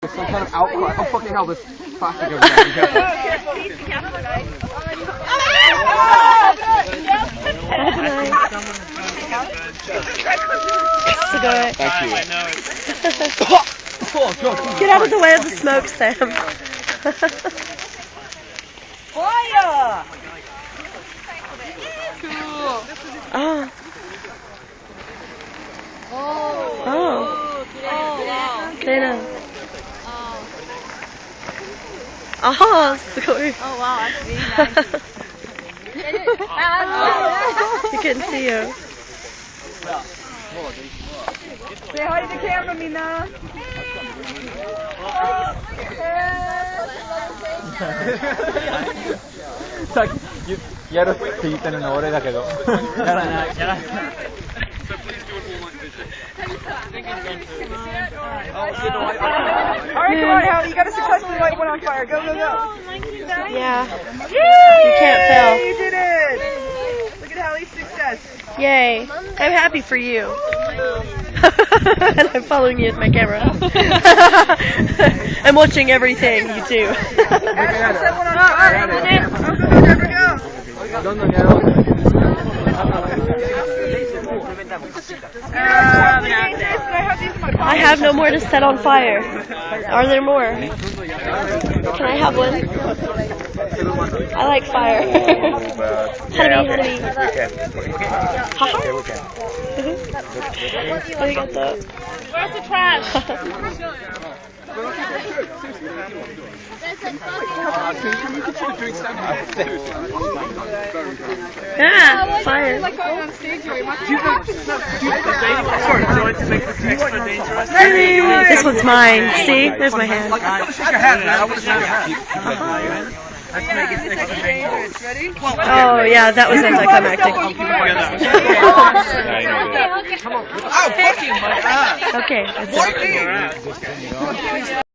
There's some kind of outcry. Oh fucking hell, there's plastic over there. Be careful. Thank you. Get out of the way of the smoke, Sam. Fire! Oh. Oh. Okay. Oh, すごい. Oh wow, that's really nice. You can see you. Say hi to the camera, Mina. さっきやるって言ったのは俺だけどやらない。Alright, come on, Hallie, you gotta successfully light one on fire. Go, go, go. Yeah. You can't fail. You did it! Look at Hallie's success. Yay. I'm happy for you. And I'm following you with my camera. I'm watching everything you do. Ashton, set one on fire. Go, go, go. I have no more to set on fire. Are there more? Can I have one? I like fire. Honey. Where's the trash? Yeah, fire. This one's mine. See? There's my hand. Oh, yeah, that was anticlimactic. Okay. Okay, that's it.